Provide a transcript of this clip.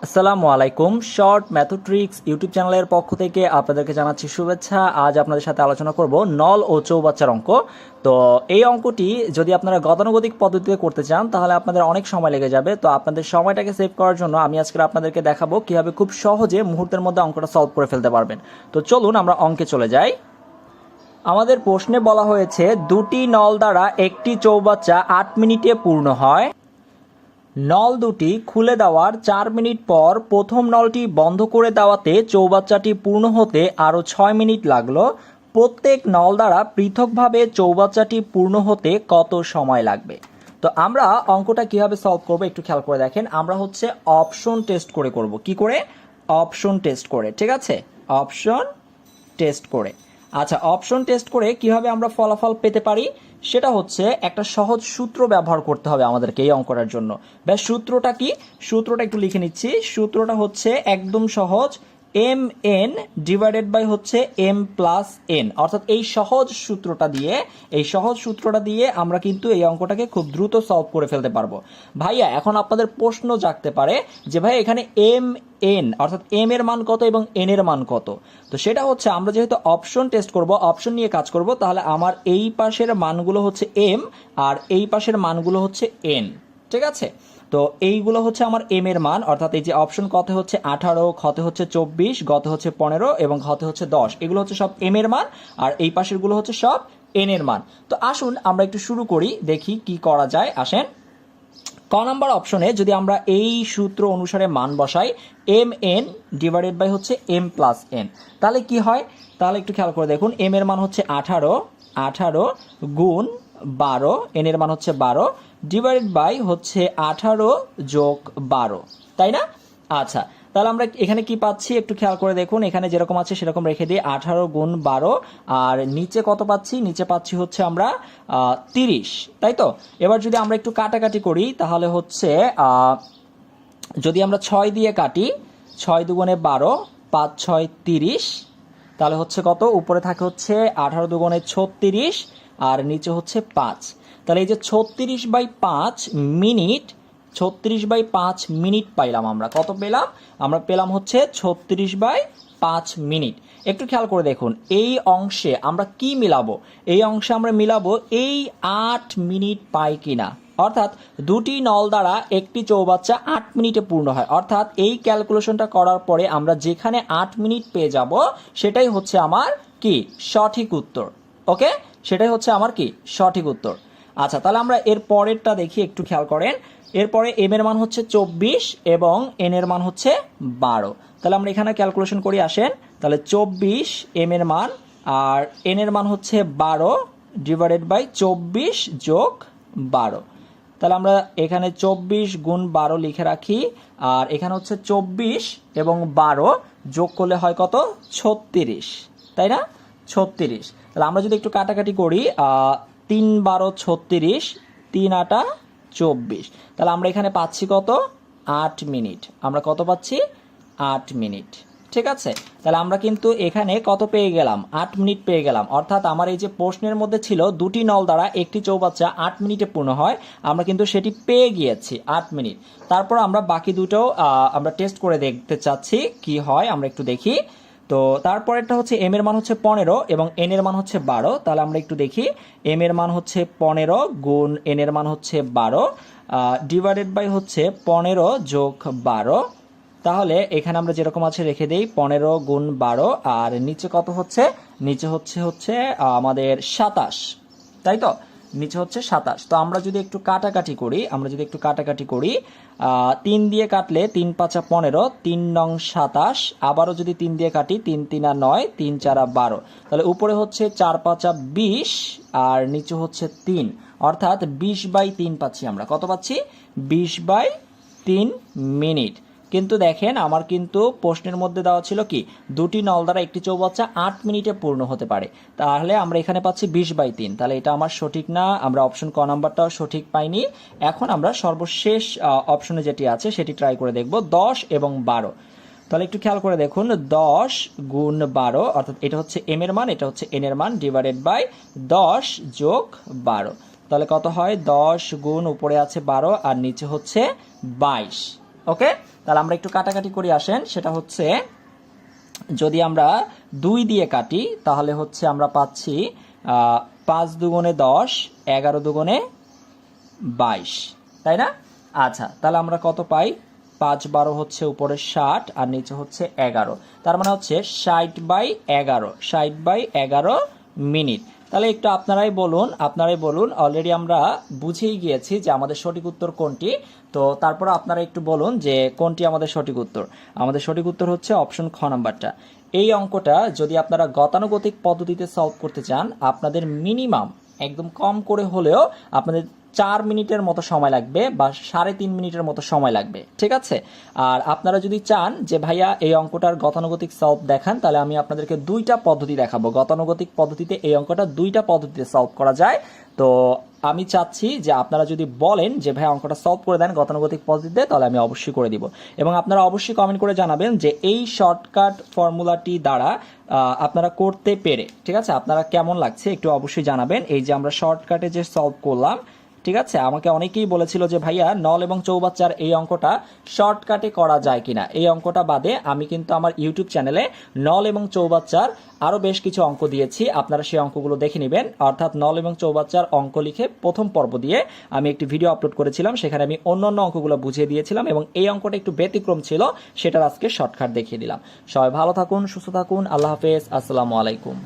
আসসালামু আলাইকুম। Short ম্যাথোট্রিক্স YouTube চ্যানেলের পক্ষ থেকে আপনাদেরকে জানাচ্ছি শুভেচ্ছা। আজ আপনাদের সাথে আলোচনা করব নল ও চৌবাচ্চার অঙ্ক। তো এই অঙ্কটি যদি আপনারা গতানুগতিক পদ্ধতিতে করতে চান তাহলে আপনাদের অনেক সময় লেগে যাবে। তো আপনাদের সময়টাকে সেভ করার জন্য আমি আজকে আপনাদেরকে দেখাবো কীভাবে খুব সহজে মুহূর্তের মধ্যে অঙ্কটা সলভ করে ফেলতে পারবেন। তো চলুন আমরা অঙ্কে চলে যাই। আমাদের প্রশ্নে বলা হয়েছে দুটি নল দ্বারা একটি চৌবাচ্চা 8 মিনিটে পূর্ণ হয়। নল দুটি খুলে দেওয়ার 4 মিনিট পর প্রথম নলটি বন্ধ করে দেওয়াতে চৌবাচ্চাটি পূর্ণ হতে আরও 6 মিনিট লাগলো। প্রত্যেক নল দ্বারা পৃথকভাবে চৌবাচ্চাটি পূর্ণ হতে কত সময় লাগবে? তো আমরা অঙ্কটা কিভাবে সলভ করব একটু খেয়াল করে দেখেন। আমরা হচ্ছে অপশন টেস্ট করে করব। কি করে? অপশন টেস্ট করে, ঠিক আছে? অপশন টেস্ট করে। আচ্ছা, অপশন টেস্ট করে কিভাবে আমরা ফলাফল পেতে পারি সেটা হচ্ছে একটা সহজ সূত্র ব্যবহার করতে হবে আমাদেরকে এই অঙ্কটার জন্য। ব্যাস সূত্রটা কি? সূত্রটা একটু লিখে নিচ্ছি। সূত্রটা হচ্ছে একদম সহজ, এম এন ডিভাইডেড বাই হচ্ছে এম প্লাস এন। অর্থাৎ এই সহজ সূত্রটা দিয়ে আমরা কিন্তু এই অঙ্কটাকে খুব দ্রুত সলভ করে ফেলতে পারবো। ভাইয়া, এখন আপনাদের প্রশ্ন জাগতে পারে যে ভাই এখানে এম এন অর্থাৎ এম এর মান কত এবং এন এর মান কত? তো সেটা হচ্ছে আমরা যেহেতু অপশন টেস্ট করব, অপশন নিয়ে কাজ করব, তাহলে আমার এই পাশের মানগুলো হচ্ছে এম আর এই পাশের মানগুলো হচ্ছে এন, ঠিক আছে? তো এইগুলো হচ্ছে আমার এম এর মান, অর্থাৎ এই যে অপশন কতে হচ্ছে 18, খতে হচ্ছে 24, গতে হচ্ছে 15 এবং ঘতে হচ্ছে 10। এগুলো হচ্ছে সব এম এর মান আর এই পাশের গুলো হচ্ছে সব এন এর মান। তো আসুন আমরা একটু শুরু করি, দেখি কি করা যায়। আসেন, ক নাম্বার অপশনে যদি আমরা এই সূত্র অনুসারে মান বসাই, এম এন ডিভাইডেড বাই হচ্ছে এম প্লাস এন, তাহলে কি হয়? তাহলে একটু খেয়াল করে দেখুন। এম এর মান হচ্ছে 18 গুণ 12, এন এর মান হচ্ছে 12 ডিভাইডেড বাই হচ্ছে 18 যোগ 12, তাই না? আচ্ছা, তাহলে আমরা এখানে কি পাচ্ছি একটু খেয়াল করে দেখুন। এখানে যেরকম আছে সেরকম রেখে দিই, 18 গুণ 12, আর নিচে কত পাচ্ছি? নিচে পাচ্ছি হচ্ছে আমরা 30, তাই তো? এবার যদি আমরা একটু কাটাকাটি করি তাহলে হচ্ছে যদি আমরা 6 দিয়ে কাটি, 6 দুগুণে 12, 5 6 30, তাহলে হচ্ছে কত? উপরে থাকে হচ্ছে 18 দুগুণে 36 আর নিচে হচ্ছে 5। তাহলে এই যে 36/5 মিনিট পাইলাম আমরা। কত পেলাম? আমরা পেলাম হচ্ছে 36/5 মিনিট। একটু খেয়াল করে দেখুন, এই অংশে আমরা কি মিলাবো? এই অংশে আমরা মিলাবো এই 8 মিনিট পাই কিনা। অর্থাৎ দুটি নল দ্বারা একটি চৌবাচ্চা 8 মিনিটে পূর্ণ হয়। অর্থাৎ এই ক্যালকুলেশনটা করার পরে আমরা যেখানে 8 মিনিট পেয়ে যাব সেটাই হচ্ছে আমার কি সঠিক উত্তর। ওকে, সেটাই হচ্ছে আমার কি সঠিক উত্তর। আচ্ছা, তাহলে আমরা এর পরেরটা দেখি, একটু খেয়াল করেন। এরপরে এম এর মান হচ্ছে 24 এবং এন এর মান হচ্ছে 12। তাহলে আমরা এখানে ক্যালকুলেশন করি, আসেন। তাহলে 24 এম এর মান আর এন এর মান হচ্ছে 12 ডিভাইডেড বাই 24 যোগ 12। তাহলে আমরা এখানে 24 গুণ 12 লিখে রাখি, আর এখানে হচ্ছে 24 এবং 12 যোগ করলে হয় কত? 36, তাই না? 36। তাহলে আমরা যদি একটু কাটাকাটি করি, 3 12 36, 3 8 24। তাহলে আমরা এখানে পাচ্ছি কত? 8 মিনিট। আমরা কত পাচ্ছি? 8 মিনিট, ঠিক আছে? তাহলে আমরা কিন্তু এখানে কত পেয়ে গেলাম? 8 মিনিট পেয়ে গেলাম। অর্থাৎ আমার এই যে প্রশ্নের মধ্যে ছিল দুটি নল দ্বারা একটি চৌবাচ্চা 8 মিনিটে পূর্ণ হয়, আমরা কিন্তু সেটি পেয়ে গিয়েছি 8 মিনিট। তারপর আমরা বাকি দুটো আমরা টেস্ট করে দেখতে চাচ্ছি কি হয়, আমরা একটু দেখি। তো তারপরেরটা হচ্ছে এম এর মান হচ্ছে 15 এবং এন এর মান হচ্ছে 12। তাহলে আমরা একটু দেখি, এম এর মান হচ্ছে 15 গুণ এন এর মান হচ্ছে 12 ডিভাইডেড বাই হচ্ছে 15 যোগ 12। তাহলে এখানে আমরা যেরকম আছে রেখে দেই, 15 গুণ 12 আর নিচে কত হচ্ছে? নিচে হচ্ছে আমাদের 27, তাই তো? নিচে হচ্ছে 27। তো আমরা যদি একটু কাটাকাটি করি, 3 দিয়ে কাটলে 3 5 15, 3 নং 27, আবারও যদি 3 দিয়ে কাটি 3 3 9, 3 4 12। তাহলে উপরে হচ্ছে 4 5 20 আর নিচে হচ্ছে 3, অর্থাৎ 20/3 পাচ্ছি আমরা। কত পাচ্ছি? 20/3 মিনিট। কিন্তু দেখেন, আমার কিন্তু প্রশ্নের মধ্যে দেওয়া ছিল কি দুটি নল দ্বারা একটি চৌবাচ্চা 8 মিনিটে পূর্ণ হতে পারে। তাহলে আমরা এখানে পাচ্ছি 20/3। তাহলে এটা আমার সঠিক না, আমরা অপশন ক নাম্বারটাও সঠিক পাইনি। এখন আমরা সর্বশেষ অপশনে যেটি আছে সেটি ট্রাই করে দেখব, 10 এবং 12। তাহলে একটু খেয়াল করে দেখুন, 10 গুণ 12, অর্থাৎ এটা হচ্ছে এম এর মান, এটা হচ্ছে এন এর মান ডিভাইডেড বাই 10 যোগ 12। তাহলে কত হয়? 10 গুণ উপরে আছে 12 আর নিচে হচ্ছে 22। ওকে, তাহলে আমরা একটু কাটাকাটি করে আসেন। সেটা হচ্ছে যদি আমরা 2 দিয়ে কাটি তাহলে হচ্ছে আমরা পাচ্ছি 5 দুগুণে 10, 11 দুগুণে 22, তাই না? আচ্ছা, তাহলে আমরা কত পাই? 5 12 হচ্ছে উপরে 60 আর নিচে হচ্ছে 11, তার মানে হচ্ছে 60/11, 60/11 মিনিট। তাহলে একটু আপনারাই বলুন, অলরেডি আমরা বুঝেই গিয়েছি যে আমাদের সঠিক উত্তর কোনটি। তো তারপর আপনারা একটু বলুন যে কোনটি আমাদের সঠিক উত্তর। আমাদের সঠিক উত্তর হচ্ছে অপশন খ নাম্বারটা। এই অঙ্কটা যদি আপনারা গতানুগতিক পদ্ধতিতে সলভ করতে চান, আপনাদের মিনিমাম একদম কম করে হলেও আপনাদের 4 মিনিটের মতো সময় লাগবে বা 3.5 মিনিটের মতো সময় লাগবে, ঠিক আছে? আর আপনারা যদি চান যে ভাইয়া এই অঙ্কটার গতানুগতিক সলভ দেখান, তাহলে আমি আপনাদেরকে 2টা পদ্ধতি দেখাবো। গতানুগতিক পদ্ধতিতে এই অঙ্কটা 2টা পদ্ধতিতে সলভ করা যায়। তো আমি চাচ্ছি যে আপনারা যদি বলেন যে ভাই অঙ্কটা সলভ করে দেন গতানুগতিক পদ্ধতিতে, তাহলে আমি অবশ্যই করে দিব। এবং আপনারা অবশ্যই কমেন্ট করে জানাবেন যে এই শর্টকাট ফর্মুলাটি দ্বারা আপনারা করতে পেরে, ঠিক আছে, আপনারা কেমন লাগছে একটু অবশ্যই জানাবেন। এই যে আমরা শর্টকাটে যে সলভ করলাম, ঠিক আছে, আমাকে অনেকেই বলেছিল যে ভাইয়া নল এবং চৌবাচ্চার এই অঙ্কটা শর্টকাটে করা যায় কিনা। এই অঙ্কটা বাদে আমি কিন্তু আমার ইউটিউব চ্যানেলে নল এবং চৌবাচ্চার আরও বেশ কিছু অঙ্ক দিয়েছি, আপনারা সেই অঙ্কগুলো দেখে নেবেন। অর্থাৎ নল এবং চৌবাচ্চার অঙ্ক লিখে প্রথম পর্ব দিয়ে আমি একটি ভিডিও আপলোড করেছিলাম, সেখানে আমি অন্যান্য অঙ্কগুলো বুঝিয়ে দিয়েছিলাম এবং এই অঙ্কটা একটু ব্যতিক্রম ছিল, সেটার আজকে শর্টকাট দেখিয়ে দিলাম। সবাই ভালো থাকুন, সুস্থ থাকুন, আল্লাহ হাফেজ, আসসালামু আলাইকুম।